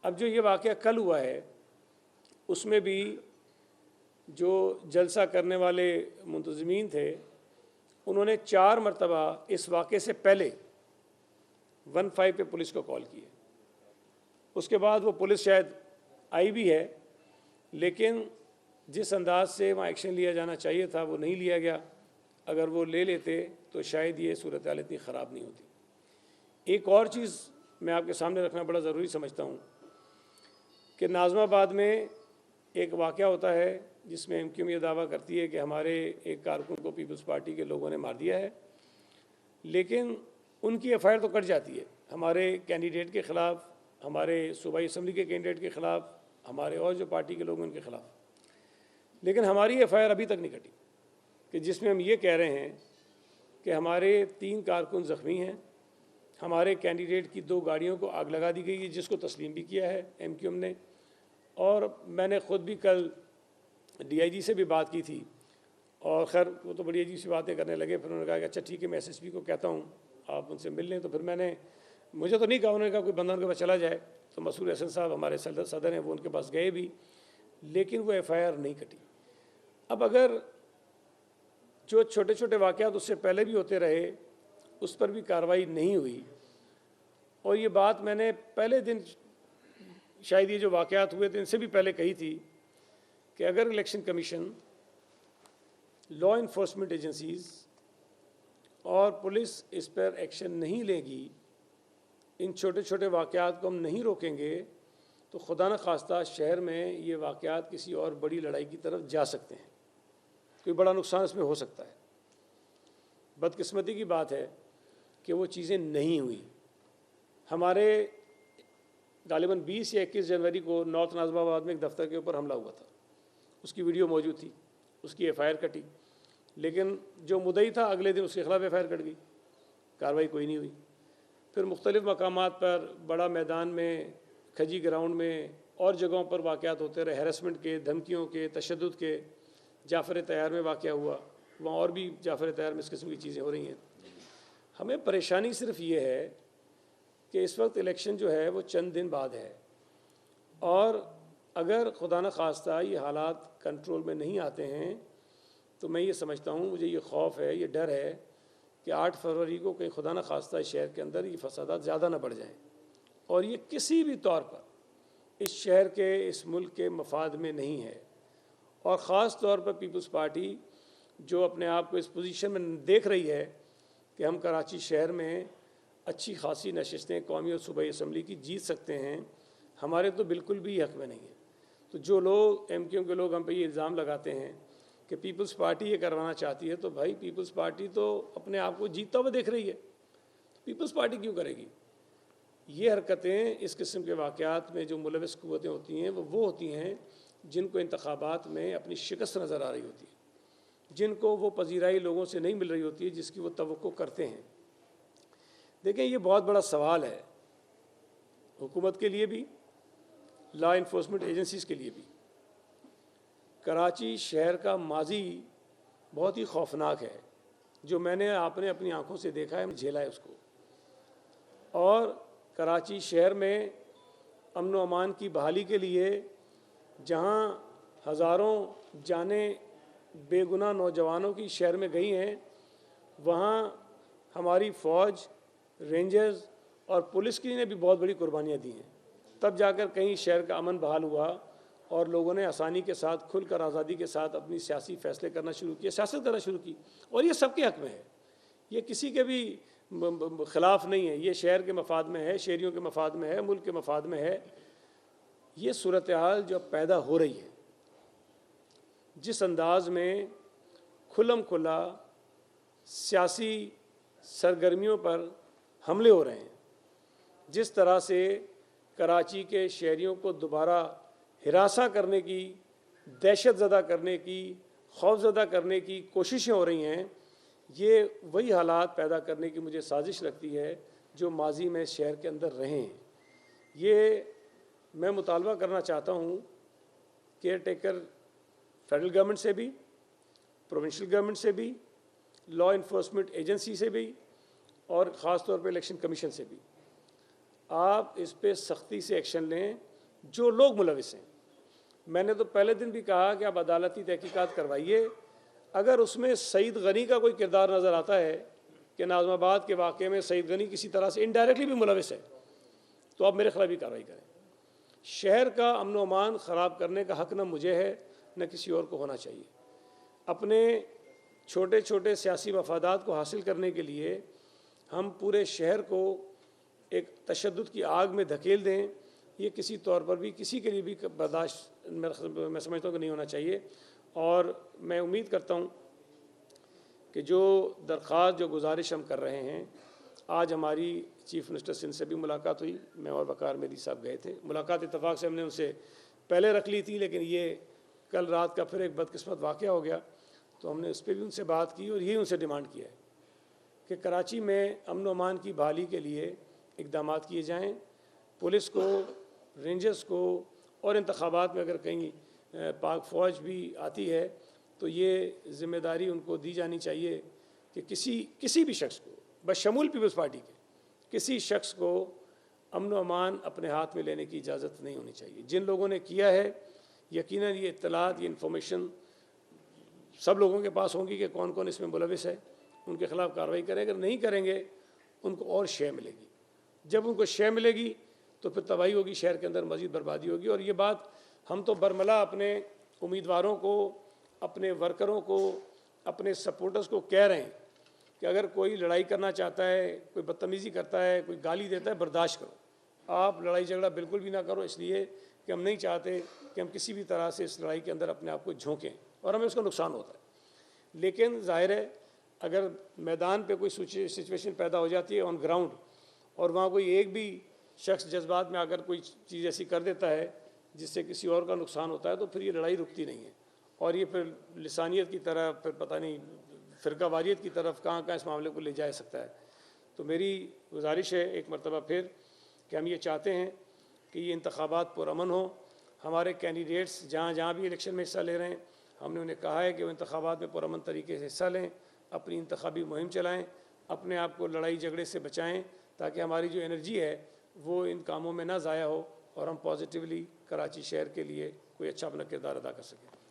اب جو یہ واقعہ کل ہوا ہے اس میں بھی جو جلسہ کرنے والے منتظمین تھے انہوں نے 4 مرتبہ اس واقعے سے پہلے 15 پہ پولیس کو کال کی ہے. اس کے بعد وہ پولیس شاید آئی بھی ہے، لیکن جس انداز سے وہاں ایکشن لیا جانا چاہیے تھا وہ نہیں لیا گیا. اگر وہ لے لیتے تو شاید یہ صورتحال اتنی خراب نہیں ہوتی. ایک اور چیز میں آپ کے سامنے رکھنا بڑا ضروری سمجھتا ہوں کہ ناظم آباد میں ایک واقعہ ہوتا ہے جس میں MQM یہ دعویٰ کرتی ہے کہ ہمارے ایک کارکن کو پیپلز پارٹی کے لوگوں نے مار دیا ہے، لیکن ان کی FIR تو کٹ جاتی ہے ہمارے کینڈیڈیٹ کے خلاف، ہمارے صوبائی اسمبلی کے کینڈیڈیٹ کے خلاف، ہمارے اور جو پارٹی کے لوگ ہیں ان کے خلاف. لیکن ہماری FIR ابھی تک نہیں کٹی کہ جس میں ہم یہ کہہ رہے ہیں کہ ہمارے 3 کارکن زخمی ہیں، ہمارے کینڈیڈیٹ کی 2 گاڑیوں کو آگ لگا دی گئی ہے جس کو تسلیم بھی کیا ہے MQM نے. اور میں نے خود بھی کل DIG سے بھی بات کی تھی، اور خیر وہ تو بڑی عجیب سی باتیں کرنے لگے. پھر انہوں نے کہا کہ اچھا ٹھیک ہے میں SSP کو کہتا ہوں آپ ان سے مل لیں. تو پھر میں نے مجھے تو نہیں کہا، انہوں نے کہا کوئی بندہ ان کے پاس چلا جائے. تو مسعود احسن صاحب ہمارے صدر ہیں، وہ ان کے پاس گئے بھی، لیکن وہ FIR نہیں کٹی. اب اگر جو چھوٹے چھوٹے واقعات اس سے پہلے بھی ہوتے رہے اس پر بھی کارروائی نہیں ہوئی، اور یہ بات میں نے پہلے دن شاید یہ جو واقعات ہوئے تھے ان سے بھی پہلے کہی تھی کہ اگر election commission, law enforcement agencies اور پولیس اس پر ایکشن نہیں لے گی، ان چھوٹے چھوٹے واقعات کو ہم نہیں روکیں گے، تو خدا نخواستہ شہر میں یہ واقعات کسی اور بڑی لڑائی کی طرف جا سکتے ہیں، کوئی بڑا نقصان اس میں ہو سکتا ہے. بدقسمتی کی بات ہے کہ وہ چیزیں نہیں ہوئی. ہمارے غالباً 20 یا 21 جنوری کو نارتھ ناظم آباد میں ایک دفتر کے اوپر حملہ ہوا تھا، اس کی ویڈیو موجود تھی، اس کی FIR کٹی، لیکن جو مدعی تھا اگلے دن اس کے خلاف FIR کٹ گئی، کارروائی کوئی نہیں ہوئی. پھر مختلف مقامات پر، بڑا میدان میں، کھجی گراؤنڈ میں اور جگہوں پر واقعات ہوتے رہے، ہیرسمنٹ کے، دھمکیوں کے، تشدد کے. جعفر طیار میں واقعہ ہوا، وہاں اور بھی جعفر طیار میں اس قسم کی چیزیں ہو رہی ہیں. ہمیں پریشانی صرف یہ ہے کہ اس وقت الیکشن جو ہے وہ چند دن بعد ہے، اور اگر خدا نخواستہ یہ حالات کنٹرول میں نہیں آتے ہیں تو میں یہ سمجھتا ہوں، مجھے یہ خوف ہے، یہ ڈر ہے کہ 8 فروری کو کہیں خدا نخواستہ اس شہر کے اندر یہ فسادات زیادہ نہ بڑھ جائیں، اور یہ کسی بھی طور پر اس شہر کے، اس ملک کے مفاد میں نہیں ہے. اور خاص طور پر پیپلز پارٹی جو اپنے آپ کو اس پوزیشن میں دیکھ رہی ہے کہ ہم کراچی شہر میں اچھی خاصی نشستیں قومی اور صوبائی اسمبلی کی جیت سکتے ہیں، ہمارے تو بالکل بھی حق میں نہیں ہے. تو جو لوگ MQM کے لوگ ہم پہ یہ الزام لگاتے ہیں کہ پیپلز پارٹی یہ کروانا چاہتی ہے، تو بھائی پیپلز پارٹی تو اپنے آپ کو جیتتا ہوا دیکھ رہی ہے، پیپلز پارٹی کیوں کرے گی؟ یہ حرکتیں، اس قسم کے واقعات میں جو ملوث قوتیں ہوتی ہیں وہ ہوتی ہیں جن کو انتخابات میں اپنی شکست نظر آ رہی ہوتی ہے، جن کو وہ پذیرائی لوگوں سے نہیں مل رہی ہوتی ہے جس کی وہ توقع کرتے ہیں. دیکھیں یہ بہت بڑا سوال ہے حکومت کے لیے بھی، لا انفورسمنٹ ایجنسیز کے لیے بھی. کراچی شہر کا ماضی بہت ہی خوفناک ہے، جو میں نے آپ نے اپنی آنکھوں سے دیکھا ہے، جھیلا ہے اس کو. اور کراچی شہر میں امن و امان کی بحالی کے لیے جہاں ہزاروں جانیں بے گناہ نوجوانوں کی شہر میں گئی ہیں، وہاں ہماری فوج، رینجرز اور پولیس کی نے بھی بہت بڑی قربانیاں دی ہیں. تب جا کر کہیں شہر کا امن بحال ہوا اور لوگوں نے آسانی کے ساتھ، کھل کر، آزادی کے ساتھ اپنی سیاسی فیصلے کرنا شروع کیے، سیاست کرنا شروع کی. اور یہ سب کے حق میں ہے، یہ کسی کے بھی خلاف نہیں ہے، یہ شہر کے مفاد میں ہے، شہریوں کے مفاد میں ہے، ملک کے مفاد میں ہے. یہ صورتحال جو پیدا ہو رہی ہے، جس انداز میں کھلم کھلا سیاسی سرگرمیوں پر حملے ہو رہے ہیں، جس طرح سے کراچی کے شہریوں کو دوبارہ ہراساں کرنے کی، دہشت زدہ کرنے کی، خوف زدہ کرنے کی کوششیں ہو رہی ہیں، یہ وہی حالات پیدا کرنے کی مجھے سازش لگتی ہے جو ماضی میں شہر کے اندر رہے ہیں. یہ میں مطالبہ کرنا چاہتا ہوں کیئر ٹیکر فیڈرل گورنمنٹ سے بھی، پروونشل گورنمنٹ سے بھی، لا انفورسمنٹ ایجنسی سے بھی، اور خاص طور پہ الیکشن کمیشن سے بھی. آپ اس پہ سختی سے ایکشن لیں جو لوگ ملوث ہیں. میں نے تو پہلے دن بھی کہا کہ آپ عدالتی تحقیقات کروائیے. اگر اس میں سعید غنی کا کوئی کردار نظر آتا ہے کہ ناظم آباد کے واقعے میں سعید غنی کسی طرح سے انڈائریکٹلی بھی ملوث ہے تو آپ میرے خلاف بھی کارروائی کریں. شہر کا امن و امان خراب کرنے کا حق نہ مجھے ہے نہ کسی اور کو ہونا چاہیے. اپنے چھوٹے چھوٹے سیاسی مفادات کو حاصل کرنے کے لیے ہم پورے شہر کو ایک تشدد کی آگ میں دھکیل دیں, یہ کسی طور پر بھی کسی کے لیے بھی برداشت میں سمجھتا ہوں کہ نہیں ہونا چاہیے. اور میں امید کرتا ہوں کہ جو درخواست جو گزارش ہم کر رہے ہیں, آج ہماری چیف منسٹر سندھ سے بھی ملاقات ہوئی, میں اور وقار میری صاحب گئے تھے. ملاقات اتفاق سے ہم نے ان سے پہلے رکھ لی تھی, لیکن یہ کل رات کا پھر ایک بدقسمت واقعہ ہو گیا تو ہم نے اس پہ بھی ان سے بات کی اور یہی ان سے ڈیمانڈ کیا ہے کہ کراچی میں امن و امان کی بحالی کے لیے اقدامات کیے جائیں. پولیس کو, رینجرز کو, اور انتخابات میں اگر کہیں پاک فوج بھی آتی ہے تو یہ ذمہ داری ان کو دی جانی چاہیے کہ کسی بھی شخص کو, بشمول پیپلز پارٹی کے کسی شخص کو امن و امان اپنے ہاتھ میں لینے کی اجازت نہیں ہونی چاہیے. جن لوگوں نے کیا ہے یقیناً یہ اطلاعات, یہ انفارمیشن سب لوگوں کے پاس ہوں گی کہ کون کون اس میں ملوث ہے, ان کے خلاف کارروائی کریں. اگر نہیں کریں گے ان کو اور شے ملے گی. جب ان کو شے ملے گی تو پھر تباہی ہوگی, شہر کے اندر مزید بربادی ہوگی. اور یہ بات ہم تو برملا اپنے امیدواروں کو, اپنے ورکروں کو, اپنے سپورٹرز کو کہہ رہے ہیں کہ اگر کوئی لڑائی کرنا چاہتا ہے, کوئی بدتمیزی کرتا ہے, کوئی گالی دیتا ہے, برداشت کرو. آپ لڑائی جھگڑا بالکل بھی نہ کرو, اس لیے کہ ہم نہیں چاہتے کہ ہم کسی بھی طرح سے اس لڑائی کے اندر اپنے آپ کو جھونکیں اور ہمیں اس کا نقصان ہوتا ہے. لیکن ظاہر ہے اگر میدان پہ کوئی سچویشن پیدا ہو جاتی ہے آن گراؤنڈ, اور وہاں کوئی ایک بھی شخص جذبات میں اگر کوئی چیز ایسی کر دیتا ہے جس سے کسی اور کا نقصان ہوتا ہے تو پھر یہ لڑائی رکتی نہیں ہے, اور یہ پھر لسانیت کی طرف, پھر پتہ نہیں فرقہ واریت کی طرف کہاں اس معاملے کو لے جا سکتا ہے. تو میری گزارش ہے ایک مرتبہ پھر کہ ہم یہ چاہتے ہیں کہ یہ انتخابات پرامن ہوں. ہمارے کینڈیڈیٹس جہاں جہاں بھی الیکشن میں حصہ لے رہے ہیں, ہم نے انہیں کہا ہے کہ وہ انتخابات میں پرامن طریقے سے حصہ لیں, اپنی انتخابی مہم چلائیں, اپنے آپ کو لڑائی جھگڑے سے بچائیں تاکہ ہماری جو انرجی ہے وہ ان کاموں میں نہ ضائع ہو اور ہم پازیٹیولی کراچی شہر کے لیے کوئی اچھا اپنا کردار ادا کر سکیں.